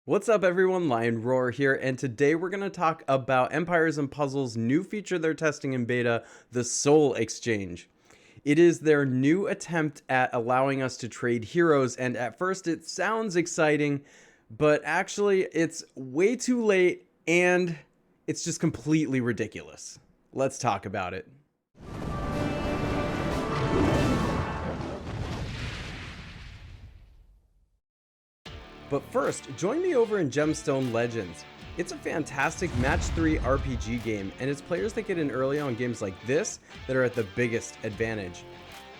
What's up everyone, Lion Roar here, and today we're going to talk about Empires & Puzzles' new feature they're testing in beta, the Soul Exchange. It is their new attempt at allowing us to trade heroes, and at first it sounds exciting, but actually it's way too late and it's just completely ridiculous. Let's talk about it. But first, join me over in Gemstone Legends. It's a fantastic match 3 RPG game, and it's players that get in early on games like this that are at the biggest advantage.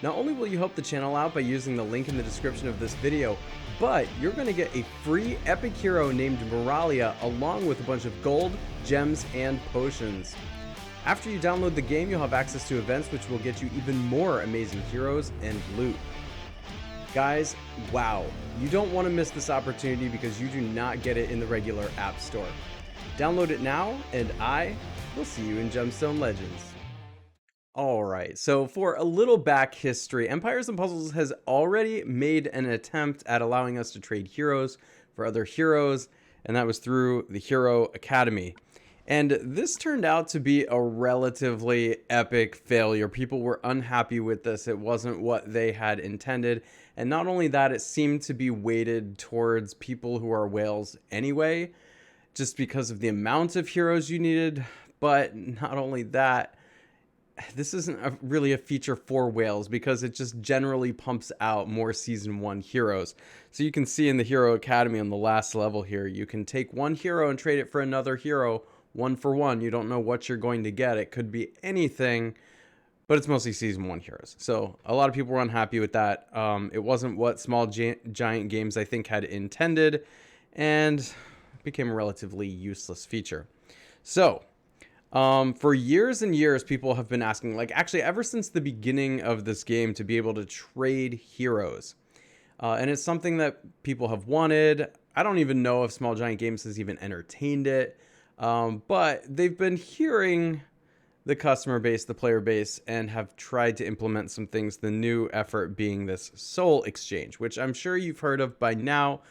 Not only will you help the channel out by using the link in the description of this video, but you're going to get a free epic hero named Moralia along with a bunch of gold, gems, and potions. After you download the game, you'll have access to events which will get you even more amazing heroes and loot. Guys, wow, you don't want to miss this opportunity because you do not get it in the regular App Store. Download it now, and I will see you in Gemstone Legends. Alright, so for a little back history, Empires & Puzzles has already made an attempt at allowing us to trade heroes for other heroes, and that was through the Hero Academy. And this turned out to be a relatively epic failure. People were unhappy with this. It wasn't what they had intended. And not only that, it seemed to be weighted towards people who are whales anyway, just because of the amount of heroes you needed. But not only that, this isn't really a feature for whales because it just generally pumps out more Season 1 heroes. So you can see in the Hero Academy on the last level here, you can take one hero and trade it for another hero 1 for 1. You don't know what you're going to get. It could be anything, but it's mostly Season 1 heroes. So a lot of people were unhappy with that. It wasn't what Small Giant Games, I think, had intended, and it became a relatively useless feature. So for years and years, people have been asking, like actually ever since the beginning of this game, to be able to trade heroes. And it's something that people have wanted. I don't even know if Small Giant Games has even entertained it. But they've been hearing the customer base, the player base, and have tried to implement some things, the new effort being this Soul Exchange, which I'm sure you've heard of by now.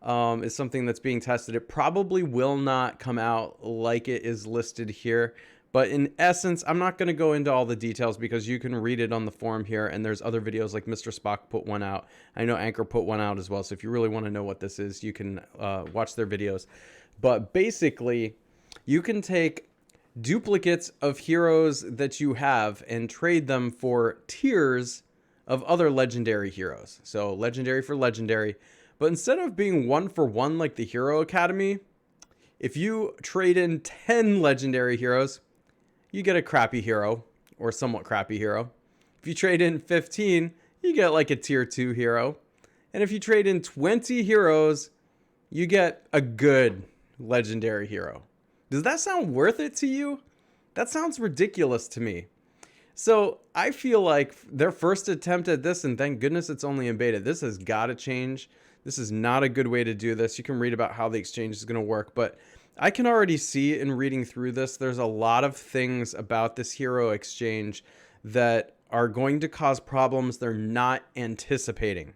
Is something that's being tested. It probably will not come out like it is listed here, but in essence, I'm not going to go into all the details because you can read it on the forum here, and there's other videos like Mr. Spock put one out. I know Anchor put one out as well, so if you really want to know what this is, you can watch their videos. But basically, you can take duplicates of heroes that you have and trade them for tiers of other legendary heroes. So legendary for legendary. But instead of being 1 for 1 like the Hero Academy, if you trade in 10 legendary heroes, you get a crappy hero or somewhat crappy hero. If you trade in 15, you get like a tier 2 hero. And if you trade in 20 heroes, you get a good legendary hero. Does that sound worth it to you? That sounds ridiculous to me. So I feel like their first attempt at this, and thank goodness it's only in beta, this has got to change. This is not a good way to do this. You can read about how the exchange is going to work, but I can already see in reading through this, there's a lot of things about this hero exchange that are going to cause problems they're not anticipating.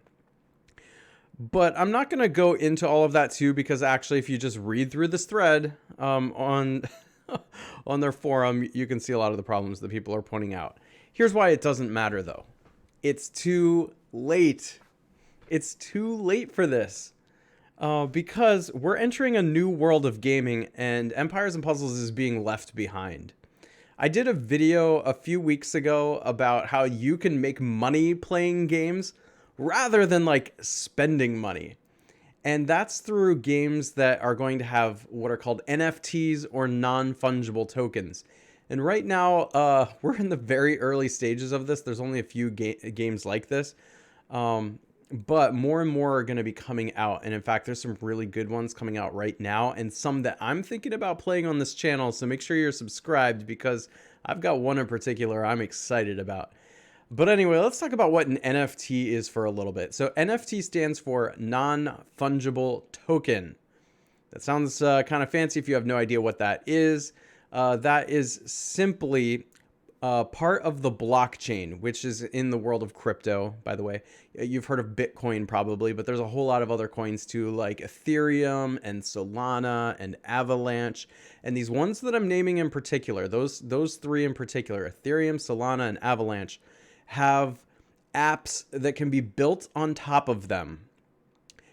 But I'm not going to go into all of that too, because actually if you just read through this thread on their forum, you can see a lot of the problems that people are pointing out. Here's why it doesn't matter though. It's too late. It's too late for this because we're entering a new world of gaming and Empires & Puzzles is being left behind. I did a video a few weeks ago about how you can make money playing games rather than like spending money. And that's through games that are going to have what are called NFTs or non-fungible tokens. And right now, we're in the very early stages of this. There's only a few games like this. But more and more are going to be coming out. And in fact, there's some really good ones coming out right now and some that I'm thinking about playing on this channel. So make sure you're subscribed because I've got one in particular I'm excited about. But anyway, let's talk about what an NFT is for a little bit. So NFT stands for non-fungible token. That sounds kind of fancy if you have no idea what that is. That is simply part of the blockchain, which is in the world of crypto, by the way. You've heard of Bitcoin probably, but there's a whole lot of other coins too, like Ethereum and Solana and Avalanche. And these ones that I'm naming in particular, those three in particular, Ethereum, Solana, and Avalanche, have apps that can be built on top of them.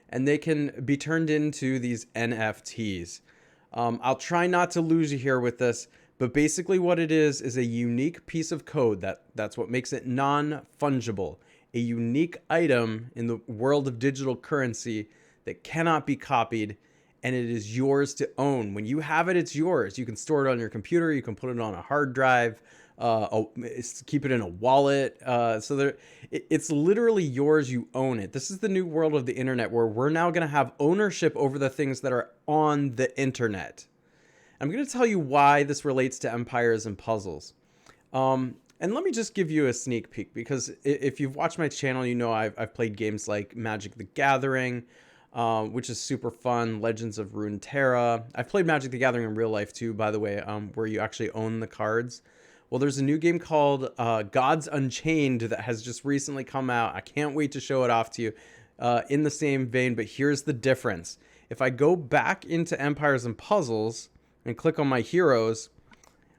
And they can be turned into these NFTs. I'll try not to lose you here with this, but basically what it is a unique piece of code that's what makes it non-fungible, a unique item in the world of digital currency that cannot be copied, and it is yours to own. When you have it, it's yours. You can store it on your computer, you can put it on a hard drive, keep it in a wallet. It's literally yours. You own it. This is the new world of the internet where we're now going to have ownership over the things that are on the internet. I'm going to tell you why this relates to empires and puzzles. And let me just give you a sneak peek, because if you've watched my channel, you know I've played games like Magic the Gathering, which is super fun, Legends of Runeterra. I've played Magic the Gathering in real life too, by the way, where you actually own the cards. Well, there's a new game called Gods Unchained that has just recently come out. I can't wait to show it off to you in the same vein, but here's the difference. If I go back into Empires and Puzzles and click on my heroes,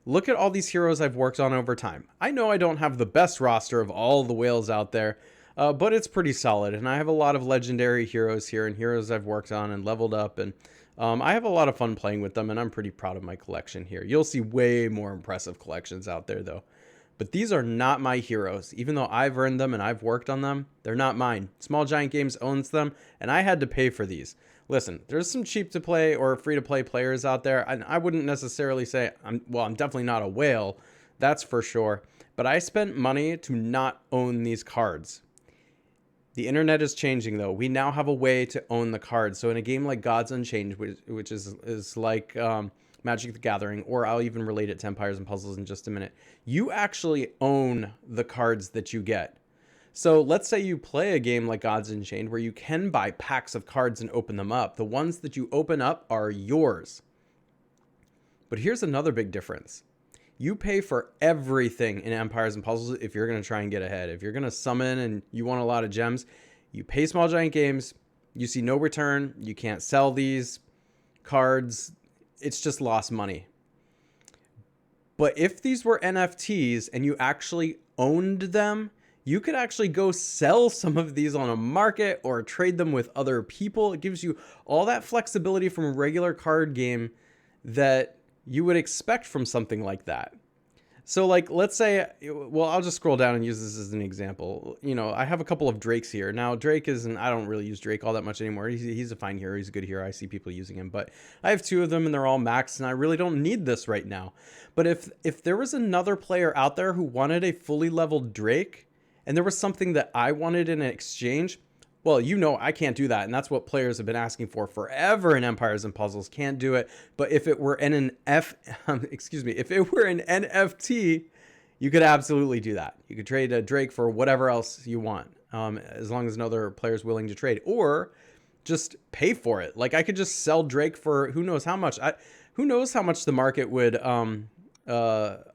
look at all these heroes I've worked on over time. I know I don't have the best roster of all the whales out there, but it's pretty solid. And I have a lot of legendary heroes here and heroes I've worked on and leveled up. And I have a lot of fun playing with them, and I'm pretty proud of my collection here. You'll see way more impressive collections out there, though. But these are not my heroes. Even though I've earned them and I've worked on them, they're not mine. Small Giant Games owns them, and I had to pay for these. Listen, there's some cheap to play or free to play players out there, and I wouldn't necessarily say I'm definitely not a whale, that's for sure, but I spent money to not own these cards. The internet is changing, though. We now have a way to own the cards. So in a game like Gods Unchained, which is like Magic the Gathering, or I'll even relate it to Empires and Puzzles in just a minute, you actually own the cards that you get. So let's say you play a game like Gods Unchained where you can buy packs of cards and open them up. The ones that you open up are yours. But here's another big difference. You pay for everything in Empires and Puzzles if you're going to try and get ahead. If you're going to summon and you want a lot of gems, you pay Small Giant Games, you see no return, you can't sell these cards, it's just lost money. But if these were NFTs and you actually owned them, you could actually go sell some of these on a market or trade them with other people. It gives you all that flexibility from a regular card game that you would expect from something like that. So like, let's say, well, I'll just scroll down and use this as an example. You know, I have a couple of Drakes here. Now, Drake isn't, I don't really use Drake all that much anymore. He's a fine hero. He's a good hero. I see people using him, but I have two of them and they're all maxed and I really don't need this right now. But if there was another player out there who wanted a fully leveled Drake and there was something that I wanted in exchange, well, you know, I can't do that. And that's what players have been asking for forever in Empires and Puzzles. Can't do it. But if it were if it were an NFT, you could absolutely do that. You could trade a Drake for whatever else you want, as long as another player is willing to trade, or just pay for it. Like I could just sell Drake for who knows how much. Who knows how much the market would decide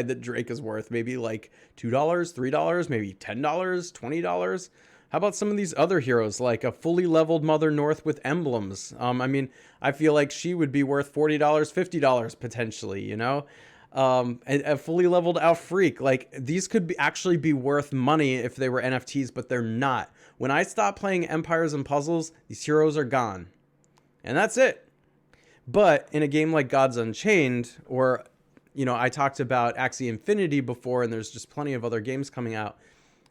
that Drake is worth. Maybe like $2, $3, maybe $10, $20. How about some of these other heroes, like a fully leveled Mother North with emblems? I mean, I feel like she would be worth $40, $50 potentially, you know? A fully leveled Alfreak, like these could actually be worth money if they were NFTs, but they're not. When I stop playing Empires and Puzzles, these heroes are gone. And that's it. But in a game like Gods Unchained, or you know, I talked about Axie Infinity before, and there's just plenty of other games coming out.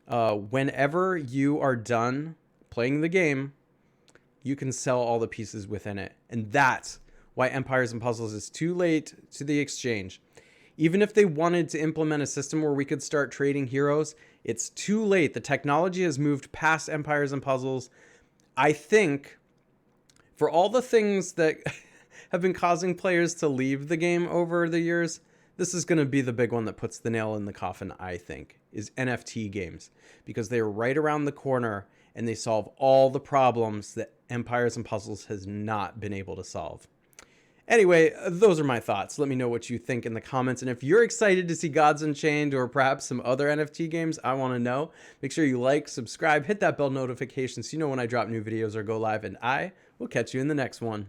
Whenever you are done playing the game, you can sell all the pieces within it. And that's why Empires and Puzzles is too late to the exchange. Even if they wanted to implement a system where we could start trading heroes, it's too late. The technology has moved past Empires and Puzzles. I think for all the things that have been causing players to leave the game over the years, this is going to be the big one that puts the nail in the coffin, I think, is NFT games, because they're right around the corner and they solve all the problems that Empires and Puzzles has not been able to solve. Anyway, those are my thoughts. Let me know what you think in the comments. And if you're excited to see Gods Unchained or perhaps some other NFT games, I want to know. Make sure you like, subscribe, hit that bell notification so you know when I drop new videos or go live. And I will catch you in the next one.